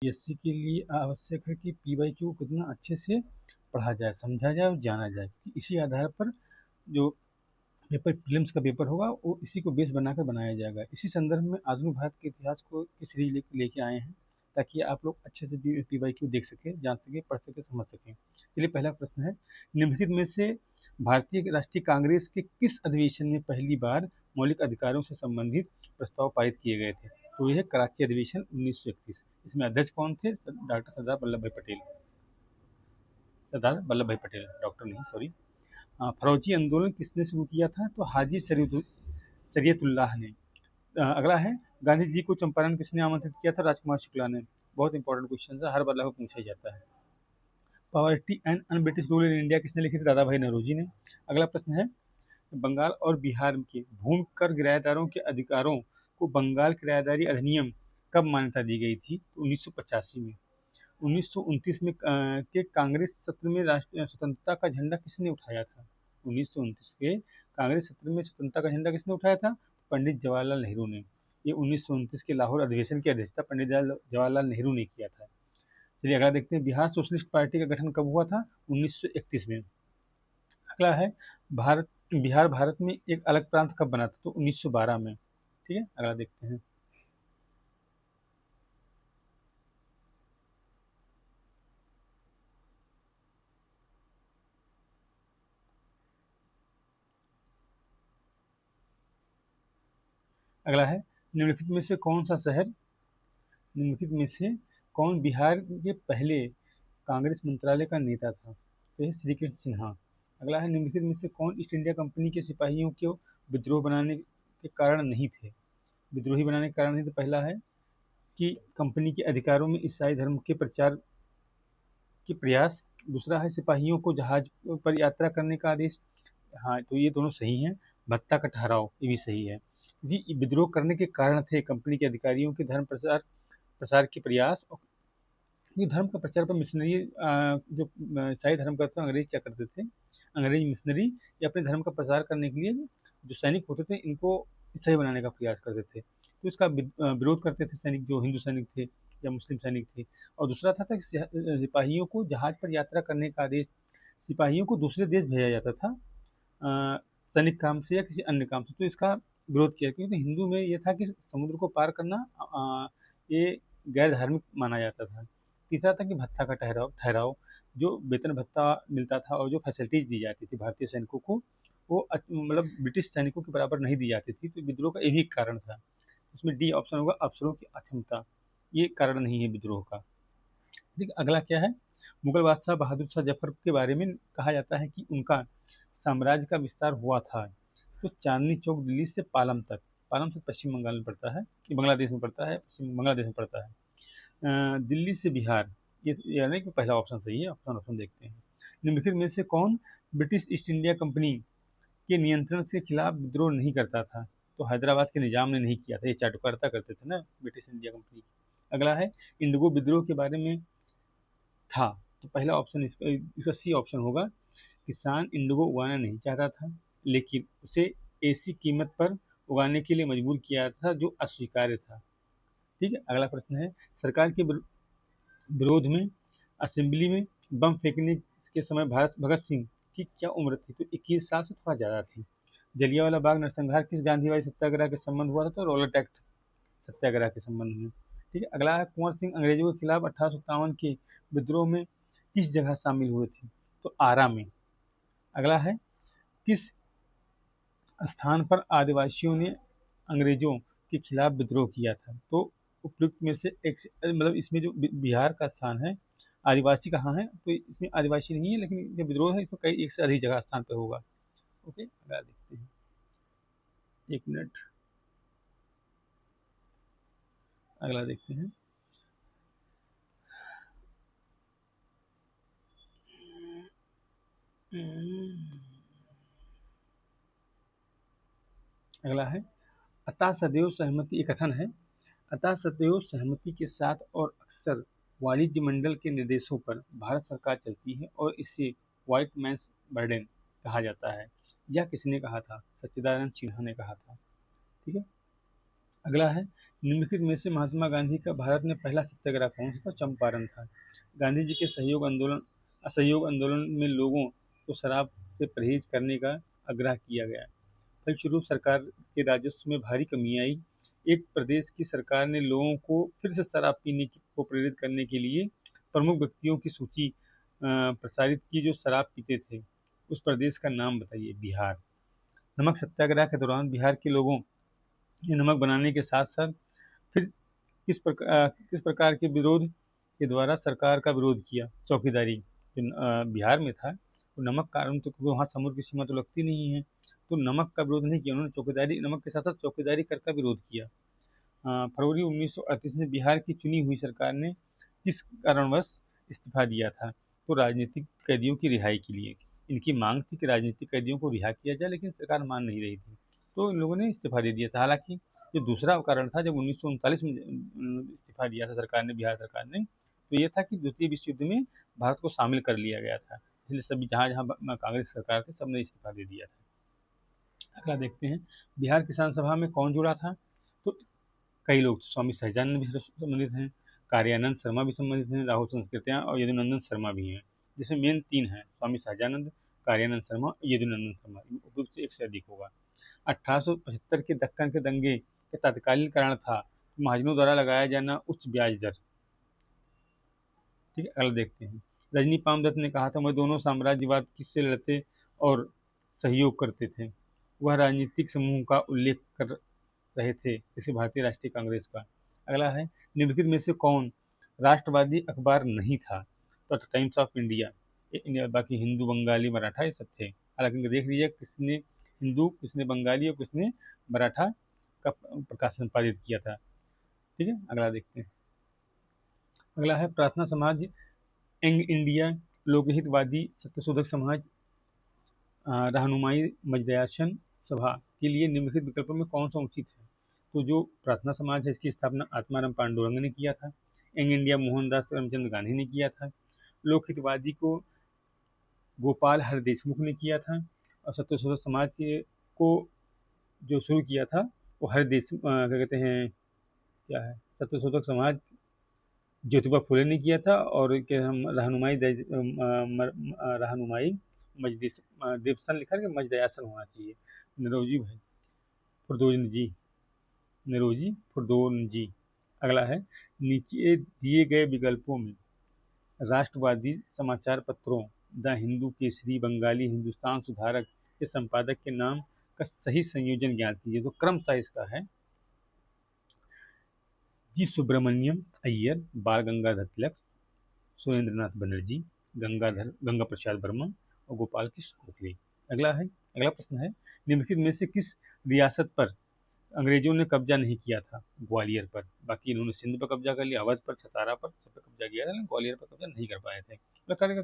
PSC के लिए आवश्यक है कि पीवाईक्यू को कितना अच्छे से पढ़ा जाए, समझा जाए और जाना जाए। इसी आधार पर जो पेपर प्रीलिम्स का पेपर होगा वो इसी को बेस बनाकर बनाया जाएगा। इसी संदर्भ में आधुनिक भारत के इतिहास को की सीरीज लेके आए हैं, ताकि आप लोग अच्छे से पीवाईक्यू देख सकें, जान सकें, पढ़ सकें, समझ सकें। चलिए, पहला प्रश्न है, निम्नलिखित में से भारतीय राष्ट्रीय कांग्रेस के किस अधिवेशन में पहली बार मौलिक अधिकारों से संबंधित प्रस्ताव पारित किए गए थे? तो यह कराची अधिवेशन 1931। इसमें अध्यक्ष कौन थे? डॉक्टर सरदार वल्लभ भाई पटेल। सरदार वल्लभ भाई पटेल, डॉक्टर नहीं, सॉरी। फौजी आंदोलन किसने शुरू किया था? तो हाजी शरीयतुल्लाह ने। अगला है, गांधी जी को चंपारण किसने आमंत्रित किया था? राजकुमार शुक्ला ने। बहुत इंपॉर्टेंट क्वेश्चन है, हर बार लगभग पूछा ही जाता है। Poverty and un British rule in India किसने लिखी थी? दादा भाई नौरोजी ने। अगला प्रश्न है, बंगाल और बिहार के भूमि कर किराएदारों के अधिकारों को बंगाल किराएदारी अधिनियम कब मान्यता दी गई थी? तो 1985 में। 1929 में के कांग्रेस सत्र में राष्ट्रीय स्वतंत्रता का झंडा किसने उठाया था? 1929 के कांग्रेस सत्र में स्वतंत्रता का झंडा किसने उठाया था? पंडित जवाहरलाल नेहरू ने। ये 1929 के लाहौर अधिवेशन की अध्यक्षता पंडित जवाहरलाल नेहरू ने किया था। चलिए, अगला देखते हैं, बिहार सोशलिस्ट पार्टी का गठन कब हुआ था? 1931 में। अगला है, बिहार भारत में एक अलग प्रांत कब बना था? तो 1912 में। ठीक है, अगला देखते हैं। अगला है, निम्नलिखित में से कौन सा शहर निम्नलिखित में से कौन बिहार के पहले कांग्रेस मंत्रालय का नेता था? तो यह श्री कृष्ण सिन्हा। अगला है, निम्नलिखित में से कौन ईस्ट इंडिया कंपनी के सिपाहियों को विद्रोह बनाने के कारण नहीं थे? विद्रोही बनाने के कारण नहीं? तो पहला है कि कंपनी के अधिकारों में ईसाई धर्म के प्रचार के प्रयास। दूसरा है सिपाहियों को जहाज पर यात्रा करने का आदेश। हाँ, तो ये दोनों सही हैं। भत्ता का ठहराव, ये भी सही है, क्योंकि विद्रोह करने के कारण थे कंपनी के अधिकारियों के धर्म प्रसार प्रसार के प्रयास। और ये धर्म का प्रचार पर मिशनरी, जो ईसाई धर्म करते थे, अंग्रेज क्या करते थे, अंग्रेज मिशनरी ये अपने धर्म का प्रसार करने के लिए जो सैनिक होते थे इनको ईसाई बनाने का प्रयास करते थे। तो इसका विरोध करते थे सैनिक, जो हिंदू सैनिक थे या मुस्लिम सैनिक थे। और दूसरा था कि सिपाहियों को जहाज पर यात्रा करने का आदेश। सिपाहियों को दूसरे देश भेजा जाता था सैनिक काम से या किसी अन्य काम से, तो इसका विरोध किया, क्योंकि हिंदू में ये था कि समुद्र को पार करना ये गैर धार्मिक माना जाता था। तीसरा था कि भत्ता का ठहराव ठहराव जो वेतन भत्ता मिलता था और जो फैसिलिटीज दी जाती थी भारतीय सैनिकों को, वो मतलब ब्रिटिश सैनिकों के बराबर नहीं दी जाती थी। तो विद्रोह का यही कारण था। उसमें डी ऑप्शन होगा, अफसरों की अक्षमता। ये कारण नहीं है विद्रोह का। ठीक, अगला क्या है, मुगल बादशाह बहादुर शाह जफर के बारे में कहा जाता है कि उनका साम्राज्य का विस्तार हुआ था तो चांदनी चौक दिल्ली से पालम तक। पालम से पश्चिम बंगाल में पड़ता है, ये बांग्लादेश में पड़ता है, पश्चिम बांग्लादेश में पड़ता है। दिल्ली से बिहार, ये यानी कि पहला ऑप्शन सही है। ऑप्शन ऑप्शन देखते हैं, निम्नलिखित में से कौन ब्रिटिश ईस्ट इंडिया कंपनी के नियंत्रण के खिलाफ विद्रोह नहीं करता था? तो हैदराबाद के निजाम ने नहीं किया था, ये चाटुकारिता करते थे ना ब्रिटिश इंडिया कंपनी। अगला है, इंडिगो विद्रोह के बारे में था। तो पहला ऑप्शन इसका सी ऑप्शन होगा, किसान इंडिगो उगाना नहीं चाहता था, लेकिन उसे ऐसी कीमत पर उगाने के लिए मजबूर किया था जो अस्वीकार्य था। ठीक है, अगला प्रश्न है, सरकार के विरोध में असेंबली में बम फेंकने के समय भारत भगत सिंह की क्या उम्र थी? तो 21 साल से थोड़ा ज़्यादा थी। जलियांवाला बाग नरसंहार किस गांधीवादी सत्याग्रह के संबंध हुआ था? तो रॉलेट एक्ट सत्याग्रह के संबंध में। ठीक है, अगला है, कुंवर सिंह अंग्रेजों के खिलाफ 1857 के विद्रोह में किस जगह शामिल हुए थे? तो आरा में। अगला है, किस स्थान पर आदिवासियों ने अंग्रेजों के खिलाफ विद्रोह किया था? तो उपयुक्त में से एक मतलब इसमें जो बिहार का स्थान है, आदिवासी कहाँ है? तो इसमें आदिवासी नहीं है, लेकिन जो विद्रोह है इसमें कई एक से अधिक जगह स्थान पर होगा। ओके, अगला देखते हैं, एक मिनट, अगला देखते हैं। अगला है, अतः सदैव सहमति, एक कथन है, अतः सदैव सहमति के साथ और अक्सर वाणिज्य मंडल के निर्देशों पर भारत सरकार चलती है और इसे व्हाइट मैन्स बर्डन कहा जाता है। यह किसने कहा था? सच्चिदानंद सिन्हा ने कहा था। ठीक है, अगला है, निम्नलिखित में से महात्मा गांधी का भारत में पहला सत्याग्रह कौन सा था? चंपारण था। गांधी जी के असहयोग आंदोलन में लोगों को शराब से परहेज करने का आग्रह किया गया। फलस्वरूप सरकार के राजस्व में भारी कमी आई। एक प्रदेश की सरकार ने लोगों को फिर से शराब पीने को प्रेरित करने के लिए प्रमुख व्यक्तियों की सूची प्रसारित की जो शराब पीते थे। उस प्रदेश का नाम बताइए। बिहार। नमक सत्याग्रह के दौरान बिहार के लोगों ने नमक बनाने के साथ साथ फिर किस प्रकार के विरोध के द्वारा सरकार का विरोध किया? चौकीदारी। जो बिहार में था, तो नमक कानून तो, क्योंकि वहाँ समुद्र की सीमा तो लगती नहीं है, तो नमक का विरोध नहीं किया उन्होंने, चौकीदारी, नमक के साथ साथ चौकीदारी कर का विरोध किया। फरवरी 1938 में बिहार की चुनी हुई सरकार ने किस कारणवश इस्तीफा दिया था? तो राजनीतिक कैदियों की रिहाई के लिए। इनकी मांग थी कि राजनीतिक कैदियों को रिहा किया जाए, लेकिन सरकार मान नहीं रही थी, तो इन लोगों ने इस्तीफा दे दिया था। हालांकि जो दूसरा कारण था, जब 1939 में इस्तीफा दिया था सरकार ने, बिहार सरकार ने, तो ये था कि द्वितीय विश्व युद्ध में भारत को शामिल कर लिया गया था, इसलिए सभी जहाँ जहाँ कांग्रेस सरकार थी सबने इस्तीफा दे दिया था। अगला देखते हैं, बिहार किसान सभा में कौन जुड़ा था? तो कई लोग, स्वामी सहजानंद भी संबंधित हैं, कार्यानंद शर्मा भी संबंधित हैं, राहुल संस्कृत्यां और यदुनंदन शर्मा भी हैं। जिसमें मेन तीन हैं, स्वामी सहजानंद, कार्यानंद शर्मा, यदुनंदन शर्मा, उपयुक्त से एक से अधिक होगा। 1875 के दक्कन के दंगे के तत्कालीन कारण था महाजनों द्वारा लगाया जाना उच्च ब्याज दर। ठीक है, अगला देखते हैं, रजनी पामदत्त ने कहा था, मैं दोनों साम्राज्यवाद किससे लड़ते और सहयोग करते थे। वह राजनीतिक समूह का उल्लेख कर रहे थे, जैसे भारतीय राष्ट्रीय कांग्रेस का। अगला है, निम्नलिखित में से कौन राष्ट्रवादी अखबार नहीं था? तो टाइम्स ऑफ इंडिया, बाकी हिंदू, बंगाली, मराठा ये सब थे। हालांकि इनको देख लीजिए किसने हिंदू, किसने बंगाली और किसने मराठा का प्रकाशन संपादित किया था। ठीक है, अगला देखते हैं। अगला है, प्रार्थना समाज, यंग इंडिया, लोकहितवादी, सत्यशोधक समाज, रहनुमाई मजदयासन सभा के लिए निम्नलिखित विकल्पों में कौन सा उचित है? तो जो प्रार्थना समाज है, इसकी स्थापना आत्माराम पांडुरंग ने किया था। यंग इंडिया मोहनदास करमचंद गांधी ने किया था। लोकहितवादी को गोपाल हर देशमुख ने किया था। और सत्यशोधक समाज के को जो शुरू किया था वो क्या कहते हैं, क्या है, सत्यशोधक समाज ज्योतिबा फुले ने किया था। और क्या हम रहनुमाई मजदिस देवसन लिखा है कि मजदयासन होना चाहिए। नरोजी भाई फुरदोन जी, नरोजी फुरदोन जी। अगला है, नीचे दिए गए विकल्पों में राष्ट्रवादी समाचार पत्रों द हिंदू, केसरी, बंगाली, हिंदुस्तान सुधारक के संपादक के नाम का सही संयोजन ज्ञात कीजिए। तो क्रमशः इसका है, जी सुब्रमण्यम अय्यर, बाल गंगाधर तिलक, सुरेंद्रनाथ बनर्जी, गंगा प्रसाद वर्मा और गोपाल कृष्ण गोखले। अगला प्रश्न है, निम्नलिखित में से किस रियासत पर अंग्रेजों ने कब्जा नहीं किया था? ग्वालियर पर। बाकी इन्होंने सिंध पर कब्जा कर लिया, अवध पर, सतारा पर, सब पर कब्जा किया था, लेकिन ग्वालियर पर कब्जा नहीं कर पाए थे। प्रकार का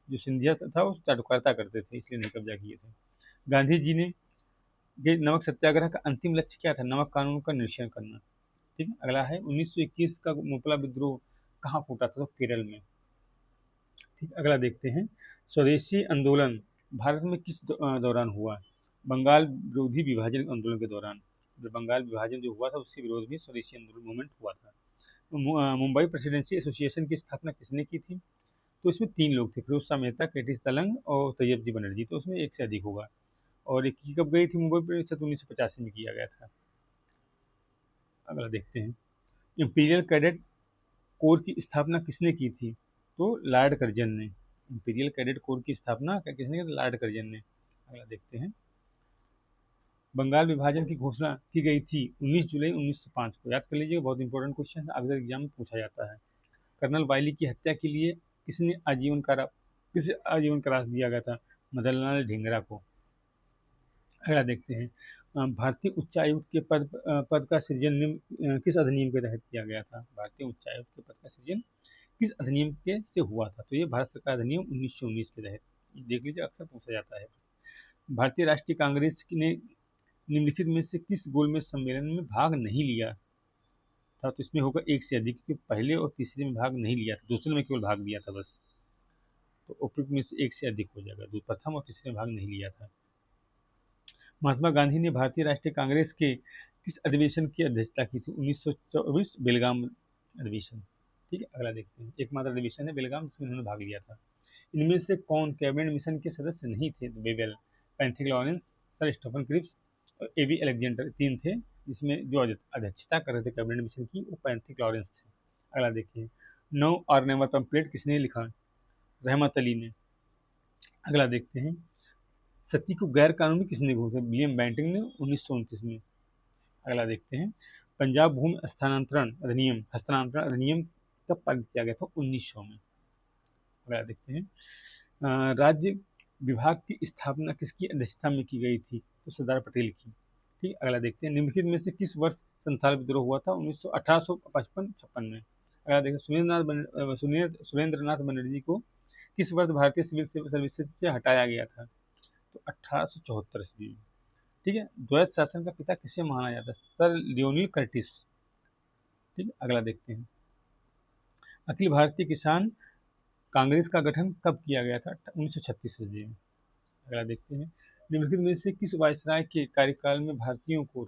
जो सिंधिया था वो चाटुकारिता करते थे, इसलिए नहीं कब्जा किए थे। गांधी जी ने ये नमक सत्याग्रह का अंतिम लक्ष्य क्या था? नमक कानून का निरसन करना। ठीक है, अगला है, 1921 का मुपला विद्रोह कहाँ फूटा था? तो केरल में। ठीक, अगला देखते हैं, स्वदेशी आंदोलन भारत में किस दौरान हुआ? बंगाल विरोधी विभाजन आंदोलन के दौरान। जो बंगाल विभाजन जो हुआ था उसके विरोध में स्वदेशी आंदोलन मूवमेंट हुआ था। मुंबई प्रेसिडेंसी एसोसिएशन की स्थापना किसने की थी? तो इसमें तीन लोग थे, फिरोज शाह मेहता, केटी तलंग और तैयब बनर्जी, तो उसमें एक से अधिक होगा। और एक की कब गई थी मुंबई प्रेसिडेंसी? 1985 में किया गया था। अगला देखते हैं, इंपीरियल कैडेट कोर की स्थापना किसने की थी? तो लॉर्ड कर्जन ने। इंपीरियल कैडेट कोर की स्थापना किसने की? तो लॉर्ड कर्जन ने। अगला देखते हैं, बंगाल विभाजन की घोषणा की गई थी 19 जुलाई 1905 को। याद कर लीजिए, बहुत इंपॉर्टेंट क्वेश्चन है, अक्सर एग्जाम में पूछा जाता है। कर्नल वायली की हत्या के लिए किसे आजीवन कारावास दिया गया था? मदनलाल ढींगरा को। अगला देखते हैं, भारतीय उच्चायुक्त के पद का सृजन किस अधिनियम के तहत किया गया था? भारतीय उच्चायुक्त के पद का सृजन किस अधिनियम के से हुआ था? तो ये भारत सरकार अधिनियम 1919 के तहत। देख लीजिए, अक्सर पूछा जाता है। भारतीय राष्ट्रीय कांग्रेस ने निम्नलिखित में से किस गोलमेज सम्मेलन में भाग नहीं लिया था? तो इसमें होगा एक से अधिक, के पहले और तीसरे में भाग नहीं लिया था, दूसरे में केवल भाग लिया था बस। तो उपयुक्त में से एक से अधिक हो जाएगा, प्रथम और तीसरे में भाग नहीं लिया था। महात्मा गांधी ने भारतीय राष्ट्रीय कांग्रेस के किस अधिवेशन की अध्यक्षता की थी? 1924 बेलगाम अधिवेशन। ठीक है, अगला देखते हैं। एकमात्र अधिवेशन है बेलगाम जिसमें उन्होंने भाग लिया था। इनमें से कौन कैबिनेट मिशन के सदस्य नहीं थे? तो Wavell, Pethick Lawrence, sir Stephen Cripps और एबी अलेक्जेंडर, तीन थे जिसमें जो अध्यक्षता कर रहे थे कैबिनेट मिशन की वो पैंथिक लॉरेंस थे। अगला देखिए, नो और नेवर पम्पलेट किसने लिखा? रहमत अली ने। अगला देखते हैं, सती को गैर कानूनी किसने घोषित? विलियम बेंटिंग ने 1929 में। अगला देखते हैं, पंजाब भूमि हस्तांतरण अधिनियम कब पारित किया गया था? 1900 में। अगला देखते हैं, राज्य विभाग की स्थापना किसकी अध्यक्षता में की गई थी? तो सरदार पटेल की। ठीक, अगला देखते हैं, निम्नलिखित में से किस वर्ष संथाल विद्रोह हुआ था? 1855-56 में। अगला देखिए, सुरेंद्रनाथ बनर्जी को किस वर्ष भारतीय सिविल सर्विसेज से हटाया गया था? तो 1874 ईस्वी में। ठीक है, द्वैत शासन का पिता किसे माना जाता है? Sir Lionel Curtis. ठीक है, अगला देखते हैं, अखिल भारतीय किसान कांग्रेस का गठन कब किया गया था? 1936 ईस्वी में। अगला देखते हैं, निम्नलिखित में से किस वायसराय के कार्यकाल में भारतीयों को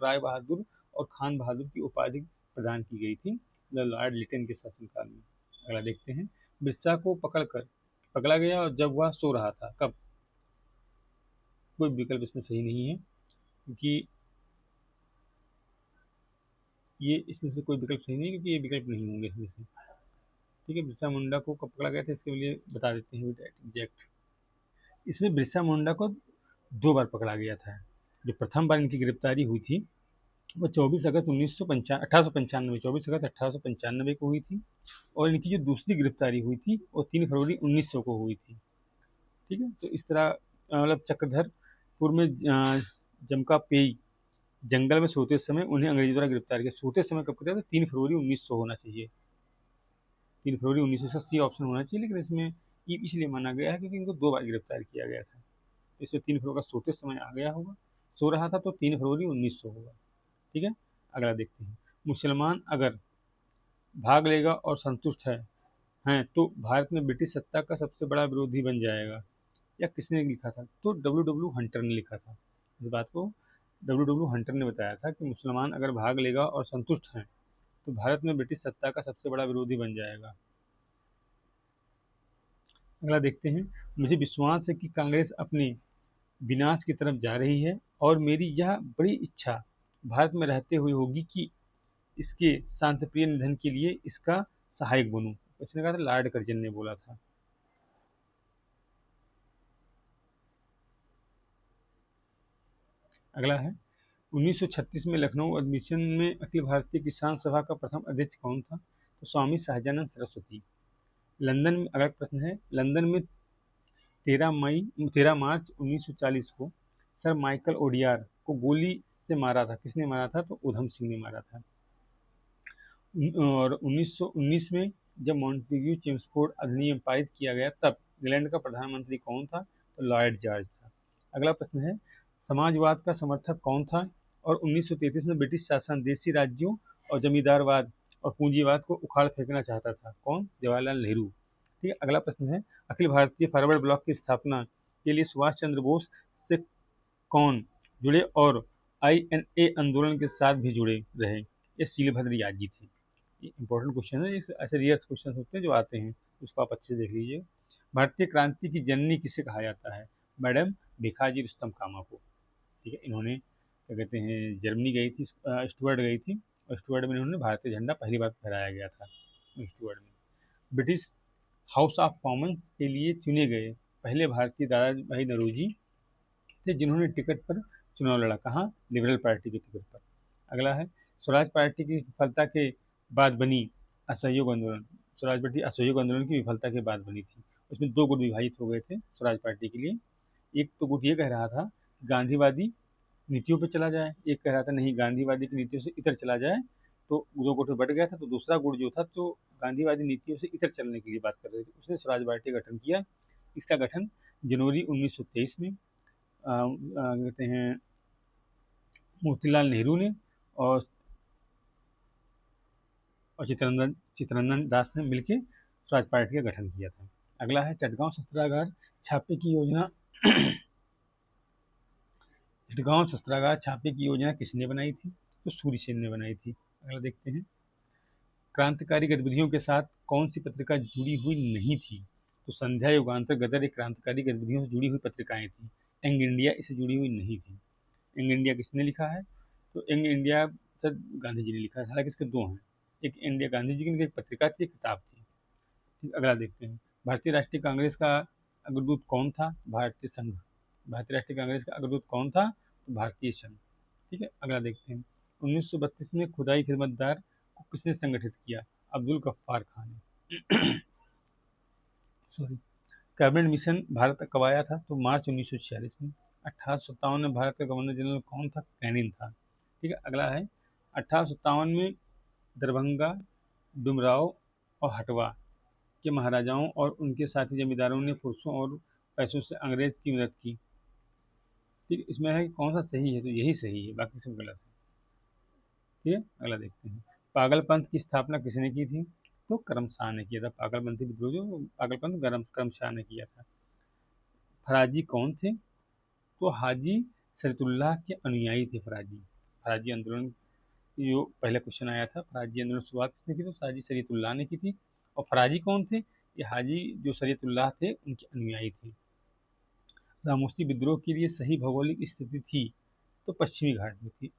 राय बहादुर और खान बहादुर की उपाधि प्रदान की गई थी? लॉर्ड लिटन के शासनकाल में। अगला देखते हैं, बिरसा को पकड़ा गया और जब वह सो रहा था, कब? कोई विकल्प इसमें सही नहीं है क्योंकि ये इसमें से कोई विकल्प सही नहीं है क्योंकि ये विकल्प नहीं होंगे इसमें से। ठीक है, बिरसा मुंडा को कब पकड़ा गया था इसके लिए बता देते हैं एग्जैक्ट। इसमें बिरसा मुंडा को 2 बार पकड़ा गया था। जो प्रथम बार इनकी गिरफ्तारी हुई थी वो 24 अगस्त 1895 24 अगस्त 1895 को हुई थी, और इनकी जो दूसरी गिरफ्तारी हुई थी वो 3 फरवरी 1900 को हुई थी। ठीक है, तो इस तरह मतलब चक्रधरपुर में जमकापेई जंगल में सोते समय उन्हें अंग्रेजों द्वारा गिरफ्तार किया। सोते समय कब किया था? 3 फरवरी 1900 होना चाहिए। 3 फरवरी 1900 सी ऑप्शन होना चाहिए, लेकिन इसमें ये इसलिए माना गया है क्योंकि इनको 2 बार गिरफ्तार किया गया था। इसमें 3 फरवरी का सोते समय आ गया होगा, सो रहा था तो 3 फरवरी 1900 होगा। ठीक है, अगला देखते हैं, मुसलमान अगर भाग लेगा और संतुष्ट हैं तो भारत में ब्रिटिश सत्ता का सबसे बड़ा विरोधी बन जाएगा। या किसने लिखा था? तो डब्ल्यू डब्ल्यू हंटर ने लिखा था। इस बात को डब्ल्यू डब्ल्यू हंटर ने बताया था कि मुसलमान अगर भाग लेगा और संतुष्ट हैं तो भारत में ब्रिटिश सत्ता का सबसे बड़ा विरोधी बन जाएगा। अगला देखते हैं, मुझे विश्वास है कि कांग्रेस अपने विनाश की तरफ जा रही है और मेरी यह बड़ी इच्छा भारत में रहते हुए होगी कि इसके शांतिप्रिय निधन के लिए इसका सहायक बनूं। इसने कहा था, लॉर्ड कर्जन ने बोला था। अगला है, 1936 में लखनऊ अधिवेशन में अखिल भारतीय किसान सभा का प्रथम अध्यक्ष कौन था? तो स्वामी सहजानंद सरस्वती। लंदन में अगला प्रश्न है, लंदन में 13 मार्च 1940 को सर माइकल ओडियार को गोली से मारा था। किसने मारा था? तो उधम सिंह ने मारा था। और 1919 में जब मॉन्टेग्यू चेम्सफोर्ड अधिनियम पारित किया गया तब इंग्लैंड का प्रधानमंत्री कौन था? तो लॉर्ड जॉर्ज था। अगला प्रश्न है, समाजवाद का समर्थक कौन था और 1933 में ब्रिटिश शासन देशी राज्यों और जमींदारवाद और पूंजीवाद को उखाड़ फेंकना चाहता था? कौन? जवाहरलाल नेहरू। ठीक है, अगला प्रश्न है, अखिल भारतीय फॉरवर्ड ब्लॉक की स्थापना के लिए सुभाष चंद्र बोस से कौन जुड़े और INA आंदोलन के साथ भी जुड़े रहे? ये शीलभद्र यादव जी थे। ये इंपॉर्टेंट क्वेश्चन है, ऐसे रियर क्वेश्चन होते हैं जो आते हैं, उसको आप अच्छे से देख लीजिए। भारतीय क्रांति की जननी किसे कहा जाता है? मैडम भिखाजी रुस्तम कामा को। ठीक है, इन्होंने क्या कहते हैं, जर्मनी गई थी, स्टुअर्ट गई थी, और स्टुअर्ट में इन्होंने भारतीय झंडा पहली बार फहराया गया था स्टुअर्ट में। ब्रिटिश हाउस ऑफ कॉमन्स के लिए चुने गए पहले भारतीय दादा भाई नौरोजी थे जिन्होंने टिकट पर चुनाव लड़ा। कहाँ? लिबरल पार्टी के टिकट पर। अगला है, स्वराज पार्टी की विफलता के बाद बनी असहयोग आंदोलन। स्वराज पार्टी असहयोग आंदोलन की विफलता के बाद बनी थी। उसमें 2 गुट विभाजित हो गए थे स्वराज पार्टी के लिए। एक तो गुट ये कह रहा था गांधीवादी नीतियों पर चला जाए, एक कह रहा था नहीं गांधीवादी की नीतियों से इतर चला जाए। तो 2 गुट में बट गया था, तो दूसरा गुट जो था तो गांधीवादी नीतियों से इतर चलने के लिए बात कर रहे थे, उसने स्वराज पार्टी का गठन किया। इसका गठन जनवरी 1923 में कहते हैं मोतीलाल नेहरू ने और चित्तरंजन दास ने मिलकर स्वराज पार्टी का गठन किया था। अगला है, चटगांव शस्त्रागार छापे की योजना हिटगांव शस्त्रागार छापे की योजना किसने बनाई थी? तो सूर्यसेन ने बनाई थी। अगला देखते हैं, क्रांतिकारी गतिविधियों के साथ कौन सी पत्रिका जुड़ी हुई नहीं थी? तो संध्या, युगांतर, गदर एक क्रांतिकारी गतिविधियों से जुड़ी हुई पत्रिकाएं थी। यंग इंडिया इससे जुड़ी हुई नहीं थी। यंग इंडिया किसने लिखा है? तो young India sir Gandhi ji ने लिखा है। हालांकि इसके दो हैं, एक इंडिया गांधी जी की एक पत्रिका थी, एक किताब थी। ठीक, अगला देखते हैं, भारतीय राष्ट्रीय कांग्रेस का अग्रदूत कौन था? भारतीय संघ। भारतीय राष्ट्रीय कांग्रेस का अग्रदूत कौन था? तो भारतीय संघ। ठीक है, अगला देखते हैं, 1932 में खुदाई खिदमतदार को किसने संगठित किया? अब्दुल गफ्फार खान ने। सॉरी। कैबिनेट मिशन भारत तक कब आया था? तो मार्च 1946 में। 1857 में भारत का गवर्नर जनरल कौन था? कैनिन था। ठीक है, अगला है, 1857 में दरभंगा, डुमराव और हटवा के महाराजाओं और उनके साथी जमींदारों ने पुरुषों और पैसों से अंग्रेज की मदद की। ठीक, इसमें है कि कौन सा सही है? तो यही सही है, बाकी सब गलत है। ठीक है, अगला देखते हैं, पागलपंथ की स्थापना किसने की थी? तो करमशाह ने किया था। पागलपंथी विद्रोह जो पागलपंथ करमशाह ने किया था। फराजी कौन थे? तो हाजी शरीयतुल्लाह के अनुयायी थे फराजी। फराजी आंदोलन, जो पहले क्वेश्चन आया था, फराजी आंदोलन की शुरुआत किसने की? तो हाजी शरीयतुल्लाह ने की थी। और फराजी कौन थे? ये हाजी जो शरीयतुल्लाह थे उनके अनुयायी थे। रामोसी विद्रोह के लिए सही भौगोलिक स्थिति थी? तो पश्चिमी घाट में थी।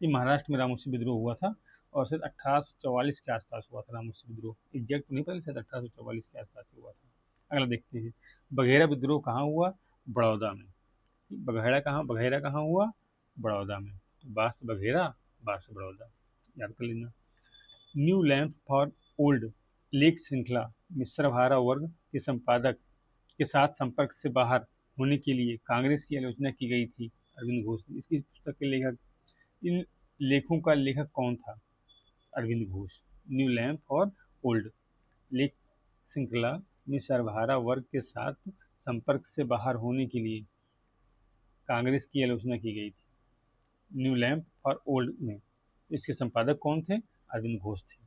ये महाराष्ट्र में रामोसी विद्रोह हुआ था और शायद 1844 के आसपास हुआ था रामोसी विद्रोह। एग्जैक्ट तो नहीं पता, शायद 1844 के आसपास हुआ था। अगला देखते हैं, बघेरा विद्रोह कहाँ हुआ? बड़ौदा में। बघेरा कहाँ हुआ? बड़ौदा में। तो बाढ़ से बघेरा, बाढ़ से बड़ौदा, याद कर लेना। New lamps for old lake श्रृंखला में सर्वहारा वर्ग के संपादक के साथ संपर्क से बाहर होने के लिए कांग्रेस की आलोचना की गई थी अरविंद घोष ने। इसकी पुस्तक के लेखक, इन लेखों का लेखक कौन था? अरविंद घोष। न्यू लैम्प और ओल्ड लेख श्रृंखला में सर्वहारा वर्ग के साथ संपर्क से बाहर होने के लिए कांग्रेस की आलोचना की गई थी। न्यू लैम्प और ओल्ड में इसके संपादक कौन थे? अरविंद घोष थे।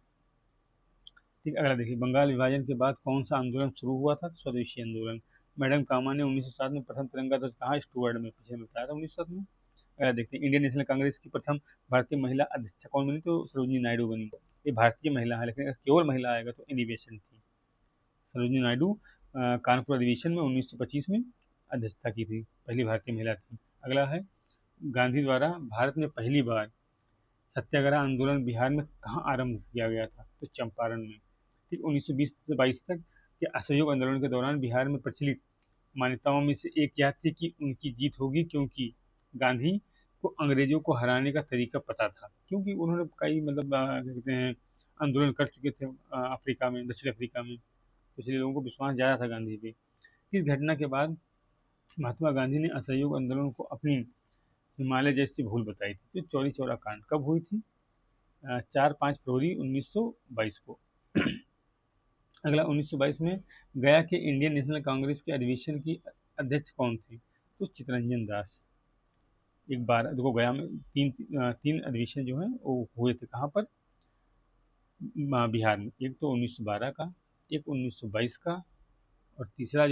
ठीक, अगला देखिए, बंगाल विभाजन के बाद कौन सा आंदोलन शुरू हुआ था? स्वदेशी आंदोलन। मैडम कामा ने 1907 में प्रथम तिरंगा ध्वज कहाँ स्टुअर्ड में, पीछे में बताया था 1907 में। अगला देखते हैं, इंडियन नेशनल कांग्रेस की प्रथम भारतीय महिला अध्यक्ष कौन बनी? तो सरोजिनी नायडू बनी। ये भारतीय महिला है, लेकिन अगर केवल महिला आएगा तो एनी बेसेंट थी। सरोजिनी नायडू कानपुर अधिवेशन में 1925 में अध्यक्षता की थी, पहली भारतीय महिला थी। अगला है, गांधी द्वारा भारत में पहली बार सत्याग्रह आंदोलन बिहार में कहाँ आरंभ किया गया था? तो चंपारण में। ठीक, 1920 से 22 तक के असहयोग आंदोलन के दौरान बिहार में प्रचलित मान्यताओं में से एक यह थी कि उनकी जीत होगी, क्योंकि गांधी को अंग्रेजों को हराने का तरीका पता था। क्योंकि उन्होंने कई मतलब क्या कहते हैं, आंदोलन कर चुके थे अफ्रीका में, दक्षिण अफ्रीका में, तो इसलिए लोगों को विश्वास ज़्यादा था गांधी पे। इस घटना के बाद महात्मा गांधी ने असहयोग आंदोलन को अपनी हिमालय जैसी भूल बताई थी। तो चौरी चौरा कांड कब हुई थी? 4-5 फरवरी 1922 को। अगला, 1922 में गया के इंडियन नेशनल कांग्रेस के अधिवेशन की अध्यक्ष कौन थे? तो चित्तरंजन दास। एक बार देखो, गया में तीन अधिवेशन जो हैं वो हुए थे, कहाँ पर? बिहार में। एक तो 1912 का, एक 1922 का, और तीसरा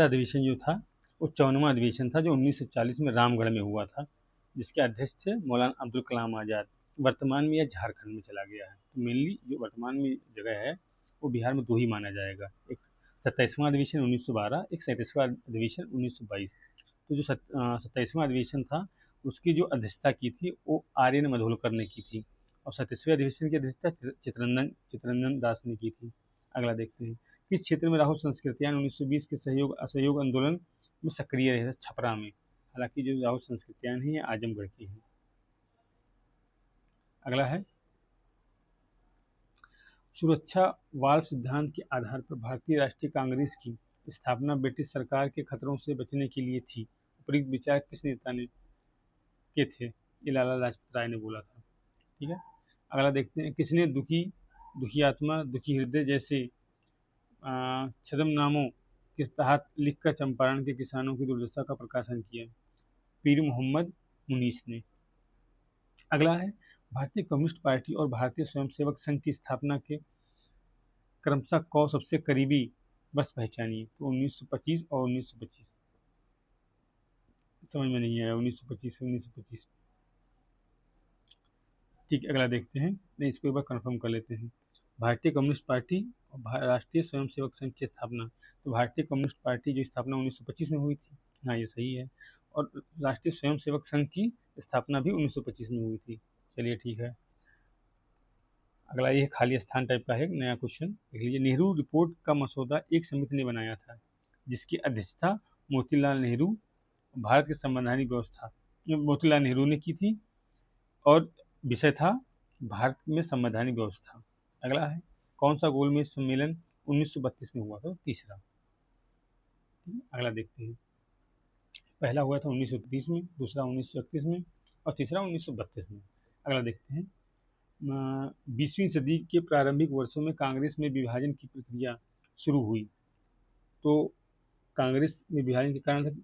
अधिवेशन जो था वो 54वां अधिवेशन था, जो 1940 में रामगढ़ में हुआ था, जिसके अध्यक्ष थे मौलाना अब्दुल कलाम आज़ाद। वर्तमान में यह झारखंड में चला गया है। तो मेनली जो वर्तमान में जगह है वो बिहार में दो ही माना जाएगा, एक 27वां अधिवेशन 1912, एक 37वां अधिवेशन 1922। तो जो 27वां अधिवेशन था उसकी जो अध्यक्षता की थी वो आर्यन मधोलकर ने की थी, और 37वें अधिवेशन की अध्यक्षता चित्तरंजन दास ने की थी। अगला देखते हैं, किस क्षेत्र में राहुल संस्कृतियान 1920 के सहयोग असहयोग आंदोलन में सक्रिय रहे थे? छपरा में। हालांकि जो राहुल संस्कृतियान है ये आजमगढ़ की है। अगला है, सुरक्षा वाल्व सिद्धांत के आधार पर भारतीय राष्ट्रीय कांग्रेस की स्थापना ब्रिटिश सरकार के खतरों से बचने के लिए थी। उपयुक्त विचार किस नेता ने के थे? ये लाला लाजपत राय ने बोला था। ठीक है, अगला देखते हैं, किसने दुखी आत्मा, दुखी हृदय जैसे छद्मनामों के तहत लिखकर चंपारण के किसानों की दुर्दशा का प्रकाशन किया? पीर मोहम्मद मुनीस ने। अगला है, भारतीय कम्युनिस्ट पार्टी और भारतीय स्वयंसेवक संघ की स्थापना के क्रमशः कौ सबसे करीबी वर्ष पहचानिए? तो 1925 और 1925। समझ में नहीं आया, 1925 से 1925। ठीक है, अगला देखते हैं। नहीं, इसको एक बार कंफर्म कर लेते हैं। भारतीय कम्युनिस्ट पार्टी और राष्ट्रीय स्वयंसेवक संघ की स्थापना। तो भारतीय कम्युनिस्ट पार्टी जो स्थापना 1925 में हुई थी, हाँ ये सही है। और राष्ट्रीय स्वयंसेवक संघ की स्थापना भी 1925 में हुई थी। चलिए ठीक है। अगला ये खाली स्थान टाइप का है, नया क्वेश्चन देख लीजिए। नेहरू रिपोर्ट का मसौदा एक समिति ने बनाया था जिसकी अध्यक्षता मोतीलाल नेहरू, भारत की संवैधानिक व्यवस्था, मोतीलाल नेहरू ने की थी। और विषय था भारत में संवैधानिक व्यवस्था। अगला है कौन सा गोलमेज सम्मेलन 1932 में हुआ था? तीसरा। अगला देखते हैं। पहला हुआ था 1930 में, दूसरा 1931 में, और तीसरा 1932 में। अगला देखते हैं। 20वीं सदी के प्रारंभिक वर्षों में कांग्रेस में विभाजन की प्रक्रिया शुरू हुई। तो कांग्रेस में विभाजन के कारण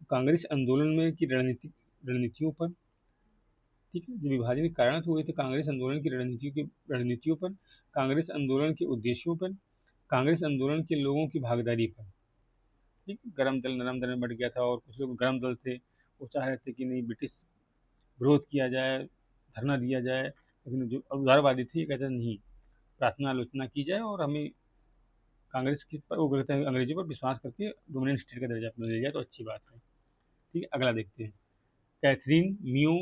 कांग्रेस आंदोलन में की रणनीतियों पर, ठीक है, जो विभाजन के कारण तो हुए थे कांग्रेस आंदोलन की रणनीतियों पर, कांग्रेस आंदोलन के उद्देश्यों पर, कांग्रेस आंदोलन के लोगों की भागीदारी पर। ठीक, गरम दल नरम दल में बढ़ गया था, और कुछ लोग गरम दल थे, वो चाह रहे थे कि नहीं ब्रिटिश विरोध किया जाए, धरना दिया जाए। लेकिन जो उदारवादी थे ये कहते नहीं, प्रार्थना आलोचना की जाए और हमें कांग्रेस की पर वो कहते हैं अंग्रेजों पर विश्वास करके डोमिनेंट स्टेट का दर्जा अपना ले जाए तो अच्छी बात है। ठीक है, अगला देखते हैं। कैथरीन मियो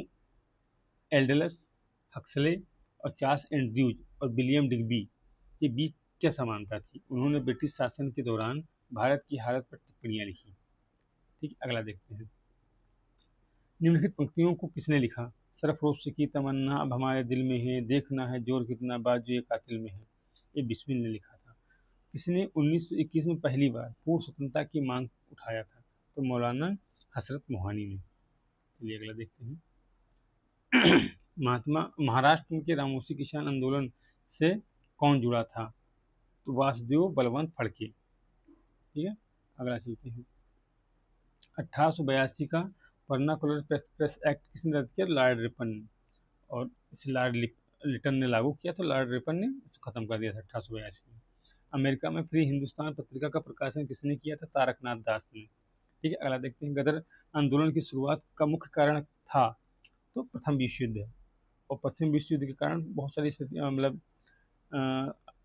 एल्डलस हक्सले और चार्ल्स एंड्रयूज और विलियम डिग्बी के बीच क्या समानता थी? उन्होंने ब्रिटिश शासन के दौरान भारत की हालत पर टिप्पणियां लिखी। ठीक, अगला देखते हैं। निम्नलिखित पंक्तियों को किसने लिखा? सरफरोश की तमन्ना अब हमारे दिल में है, देखना है जोर कितना बाजू ये कातिल में है, ये बिस्मिल ने लिखा था। किसने 1921 में पहली बार पूर्ण स्वतंत्रता की मांग उठाया था? तो मौलाना हसरत मोहानी ने। चलिए अगला देखते हैं। महाराष्ट्र के रामोसी किसान आंदोलन से कौन जुड़ा था? तो वासुदेव बलवंत फड़के। ठीक है, अगला चलते हैं। 1882 का वर्नाकुलर प्रेस एक्ट किसने रद्द किया? लॉर्ड रिपन ने। और इसे लॉर्ड लिटन ने लागू किया, तो लॉर्ड रिपन ने इसको खत्म कर दिया था 1882 में। अमेरिका में फ्री हिंदुस्तान पत्रिका का प्रकाशन किसने किया था? तारकनाथ दास ने। ठीक है, अगला देखते हैं। गदर आंदोलन की शुरुआत का मुख्य कारण था? तो प्रथम विश्व युद्ध। और प्रथम विश्व युद्ध के कारण बहुत सारी मतलब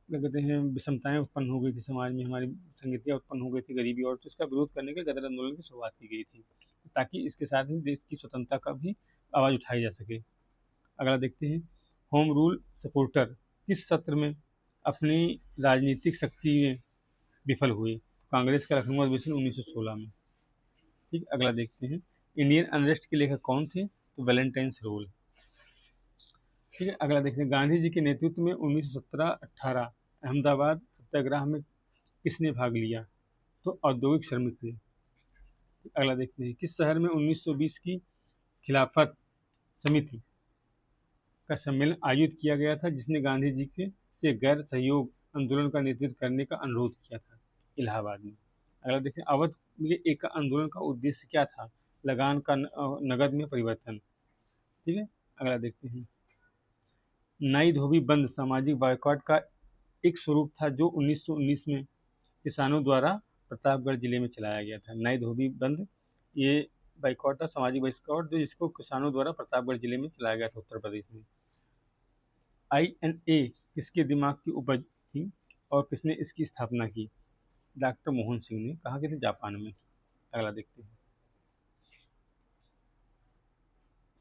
क्या कहते हैं विषमताएं उत्पन्न हो गई थी समाज में, हमारी संगतियाँ उत्पन्न हो गई थी गरीबी, और तो इसका विरोध करने के गदर आंदोलन की शुरुआत की गई थी, ताकि इसके साथ ही देश की स्वतंत्रता का भी आवाज़ उठाई जा सके। अगला देखते हैं। होम रूल सपोर्टर किस सत्र में अपनी राजनीतिक शक्ति में विफल हुए? कांग्रेस का लखनऊ अधिवेशन 1916 में। ठीक, अगला देखते हैं। इंडियन अनरेस्ट के लेखक कौन थे? तो वैलेंटाइन्स रोल। ठीक है, अगला देखते हैं। गांधी जी के नेतृत्व में 1917-18 अहमदाबाद सत्याग्रह में किसने भाग लिया? तो औद्योगिक श्रमिक थे। अगला देखते हैं। किस शहर में 1920 की खिलाफत समिति का सम्मेलन आयोजित किया गया था जिसने गांधी जी के से गैर सहयोग आंदोलन का नेतृत्व करने का अनुरोध किया था? इलाहाबाद में। अगला देखते हैं। अवध में एक आंदोलन का उद्देश्य क्या था? लगान का नगद में परिवर्तन। ठीक है, अगला देखते हैं। नाई धोबी बंद सामाजिक बायकॉट का एक स्वरूप था जो 1919 में किसानों द्वारा प्रतापगढ़ जिले में चलाया गया था। नाई धोबी बंद ये बाइकॉट था, सामाजिक बाइकॉट, जो जिसको किसानों द्वारा प्रतापगढ़ जिले में चलाया गया था उत्तर प्रदेश में। INA किसके दिमाग की उपज थी और किसने इसकी स्थापना की? डॉक्टर मोहन सिंह ने। कहाँ के थे? जापान में। अगला देखते हैं।